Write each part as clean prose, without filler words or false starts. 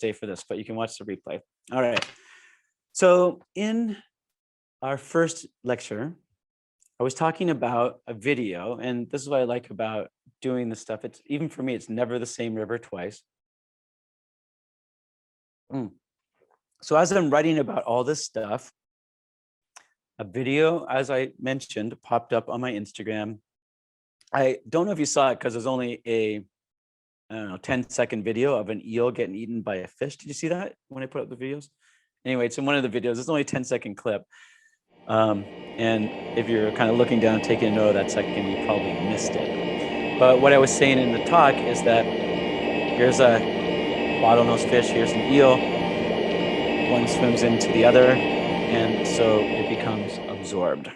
day for this, but you can watch the replay. All right. So in our first lecture, I was talking about a video, and this is what I like about doing this stuff. It's even for me, it's never the same river twice. So as I'm writing about all this stuff, a video, as I mentioned, popped up on my Instagram. I don't know if you saw it because there's only a, I don't know, 10-second video of an eel getting eaten by a fish. Did you see that when I put up the videos? Anyway, it's in one of the videos. It's only a 10-second clip. And if you're kind of looking down, taking a note of that second, you probably missed it. But what I was saying in the talk is that here's a bottlenose fish, here's an eel. One swims into the other, and so it becomes absorbed.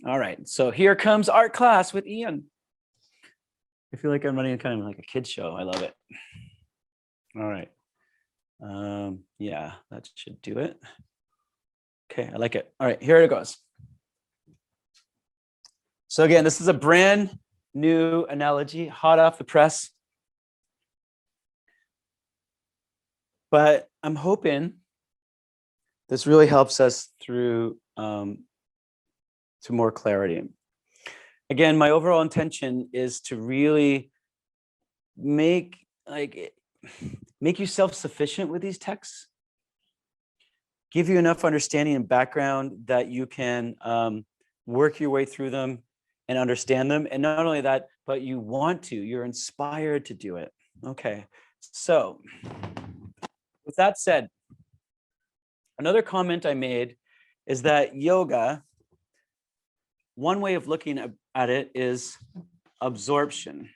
All right, so here comes art class with Eoin. I feel like I'm running kind of like a kid's show. I love it. All right. Yeah, that should do it. Okay, I like it. All right, here it goes. So again, this is a brand new analogy, hot off the press. But I'm hoping this really helps us through to more clarity. Again, my overall intention is to really make you self-sufficient with these texts, give you enough understanding and background that you can work your way through them and understand them. And not only that, but you're inspired to do it. Okay, so with that said, another comment I made is that yoga, one way of looking at it is absorption.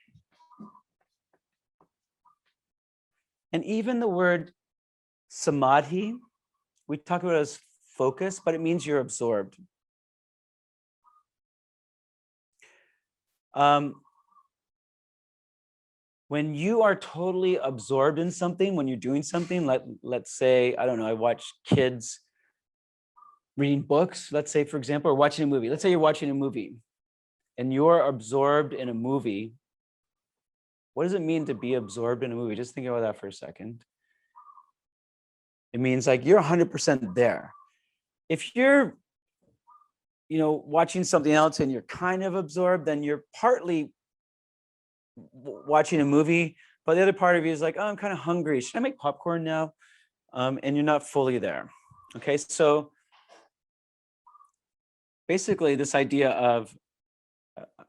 And even the word samadhi, we talk about it as focus, but it means you're absorbed. When you are totally absorbed in something, when you're doing something, let's say, I don't know, I watch kids reading books, let's say, for example, or watching a movie. Let's say you're watching a movie and you're absorbed in a movie. What does it mean to be absorbed in a movie? Just think about that for a second. It means like you're 100% there. If you're, watching something else and you're kind of absorbed, then you're partly watching a movie, but the other part of you is like, oh, I'm kind of hungry. Should I make popcorn now? And you're not fully there. Okay, so basically this idea of,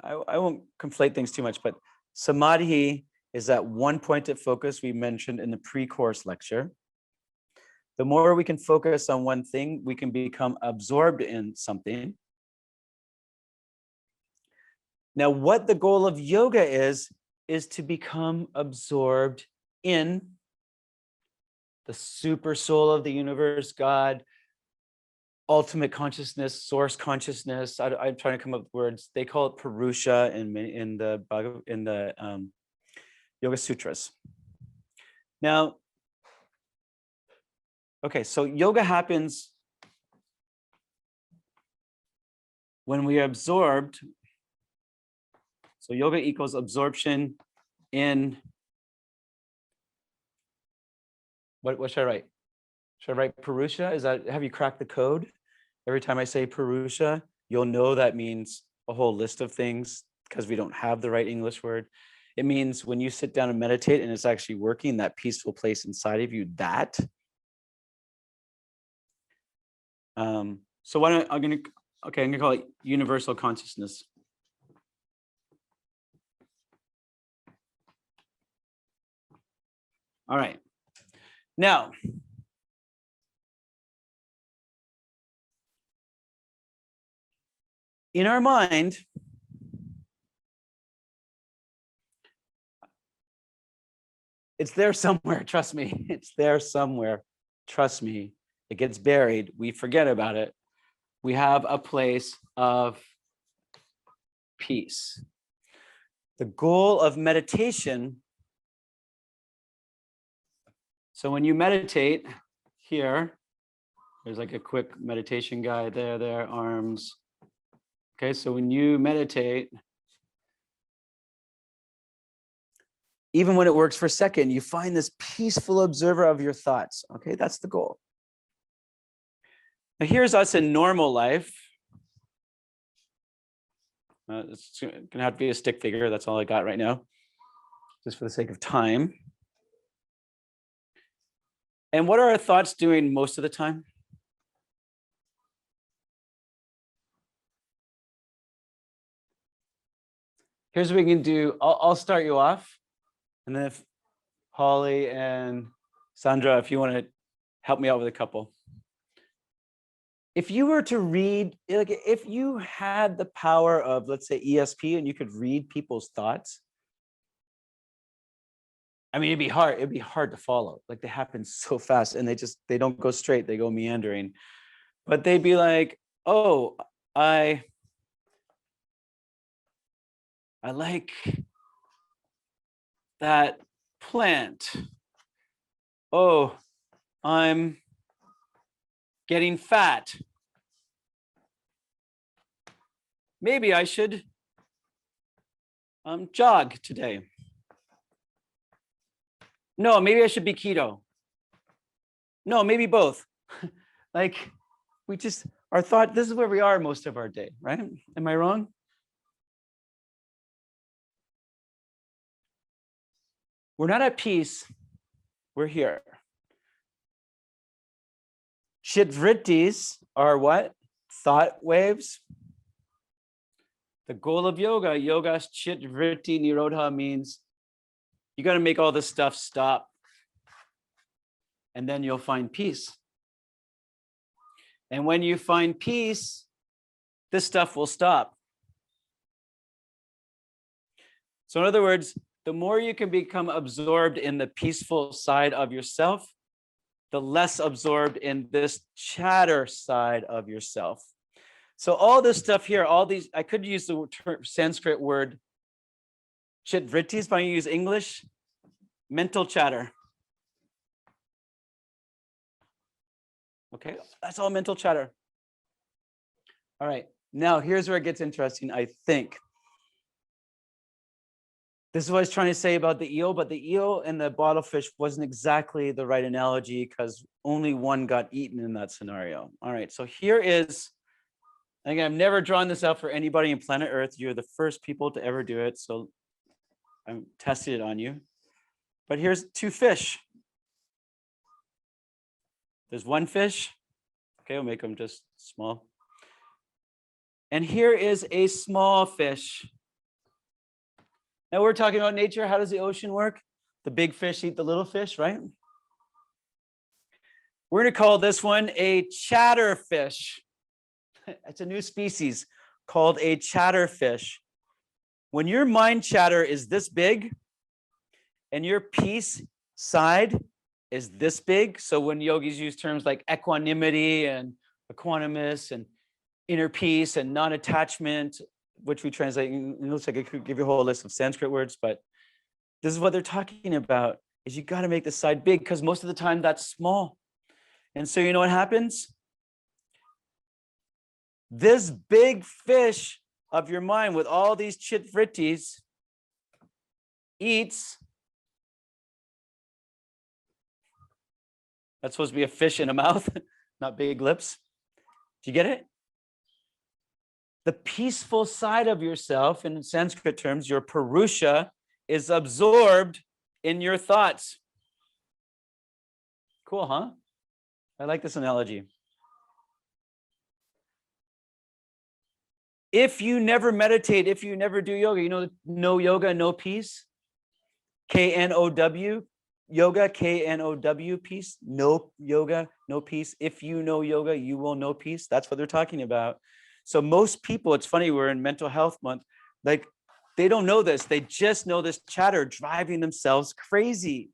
I won't conflate things too much, but samadhi is that one pointed focus we mentioned in the pre-course lecture. The more we can focus on one thing, we can become absorbed in something. Now, what the goal of yoga is to become absorbed in the super soul of the universe, God, ultimate consciousness, source consciousness. I'm trying to come up with words. They call it Purusha in the Yoga Sutras. Now, okay, so yoga happens when we are absorbed. So yoga equals absorption in, what should I write? Should I write Purusha? Have you cracked the code? Every time I say Purusha, you'll know that means a whole list of things because we don't have the right English word. It means when you sit down and meditate and it's actually working, that peaceful place inside of you, that. So I'm gonna call it universal consciousness. All right. Now, in our mind, it's there somewhere, trust me. It's there somewhere, trust me. It gets buried, we forget about it. We have a place of peace. The goal of meditation, so when you meditate here, there's like a quick meditation guide there, arms. Okay, so when you meditate, even when it works for a second, you find this peaceful observer of your thoughts. Okay, that's the goal. Now here's us in normal life. It's gonna have to be a stick figure. That's all I got right now, just for the sake of time. And what are our thoughts doing most of the time? Here's what we can do. I'll start you off. And then if Holly and Sandra, if you want to help me out with a couple. If you were to read, like if you had the power of, let's say, ESP, and you could read people's thoughts, I mean, it'd be hard to follow. Like they happen so fast and they don't go straight, they go meandering. But they'd be like, oh, I like that plant. Oh, I'm getting fat. Maybe I should jog today. No, maybe I should be keto. No, maybe both. Like our thought, this is where we are most of our day, right? Am I wrong? We're not at peace. We're here. Chitta Vrittis are what? Thought waves. The goal of yoga, Yoga Chitta Vritti Nirodhah, means you got to make all this stuff stop. And then you'll find peace. And when you find peace, this stuff will stop. So in other words, the more you can become absorbed in the peaceful side of yourself, the less absorbed in this chatter side of yourself. So all this stuff here, all these, I could use the Sanskrit word Chitta Vrittis, but I use English, mental chatter. Okay, that's all mental chatter. All right, now here's where it gets interesting, I think. This is what I was trying to say about the eel, but the eel and the bottlefish wasn't exactly the right analogy because only one got eaten in that scenario. All right, so here is, again, I've never drawn this out for anybody on planet Earth. You're the first people to ever do it, so I'm testing it on you. But here's two fish. There's one fish. Okay, we'll make them just small. And here is a small fish. Now we're talking about nature. How does the ocean work? The big fish eat the little fish, right? We're going to call this one a chatterfish. It's a new species called a chatterfish. When your mind chatter is this big and your peace side is this big, so when yogis use terms like equanimity and equanimous and inner peace and non-attachment, which we translate, it looks like I could give you a whole list of Sanskrit words, but this is what they're talking about, is you got to make the side big because most of the time that's small. And so you know what happens? This big fish of your mind with all these Chitta Vrittis eats. That's supposed to be a fish in a mouth, not big lips. Do you get it? The peaceful side of yourself, in Sanskrit terms, your Purusha, is absorbed in your thoughts. Cool, huh? I like this analogy. If you never meditate, if you never do yoga, you know, no yoga, no peace. K-N-O-W, yoga, K-N-O-W, peace. No yoga, no peace. If you know yoga, you will know peace. That's what they're talking about. So most people, it's funny, we're in mental health month, like they don't know this. They just know this chatter driving themselves crazy.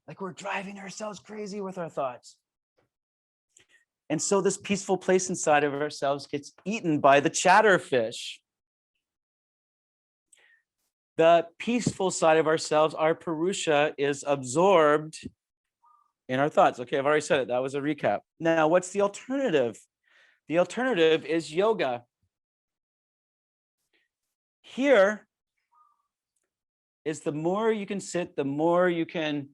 Like we're driving ourselves crazy with our thoughts. And so this peaceful place inside of ourselves gets eaten by the chatterfish. The peaceful side of ourselves, our Purusha, is absorbed in our thoughts. Okay, I've already said it. That was a recap. Now, what's the alternative? The alternative is yoga. Here, is the more you can sit, the more you can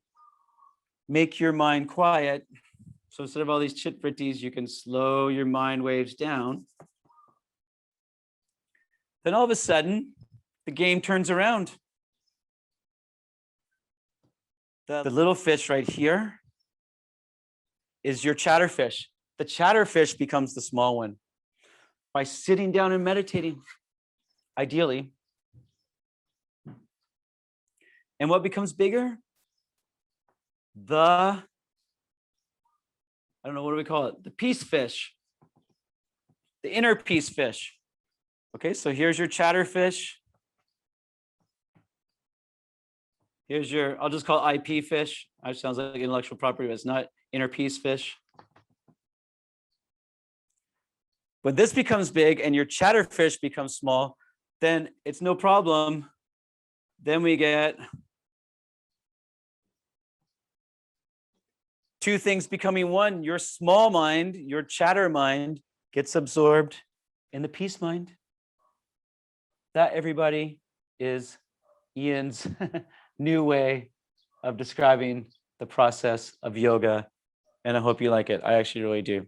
make your mind quiet. So instead of all these Chitta Vrittis, you can slow your mind waves down. Then all of a sudden, the game turns around. The little fish right here is your chatterfish. The chatterfish becomes the small one by sitting down and meditating, ideally. And what becomes bigger? I don't know, what do we call it? The peace fish, the inner peace fish. Okay, so here's your chatterfish. Here's your, I'll just call it IP fish. It sounds like intellectual property, but it's not. Inner peace fish. When this becomes big and your chatterfish becomes small, then it's no problem. Then we get two things becoming one. Your small mind, your chatter mind, gets absorbed in the peace mind. That, everybody, is Eoin's new way of describing the process of yoga. And I hope you like it. I actually really do.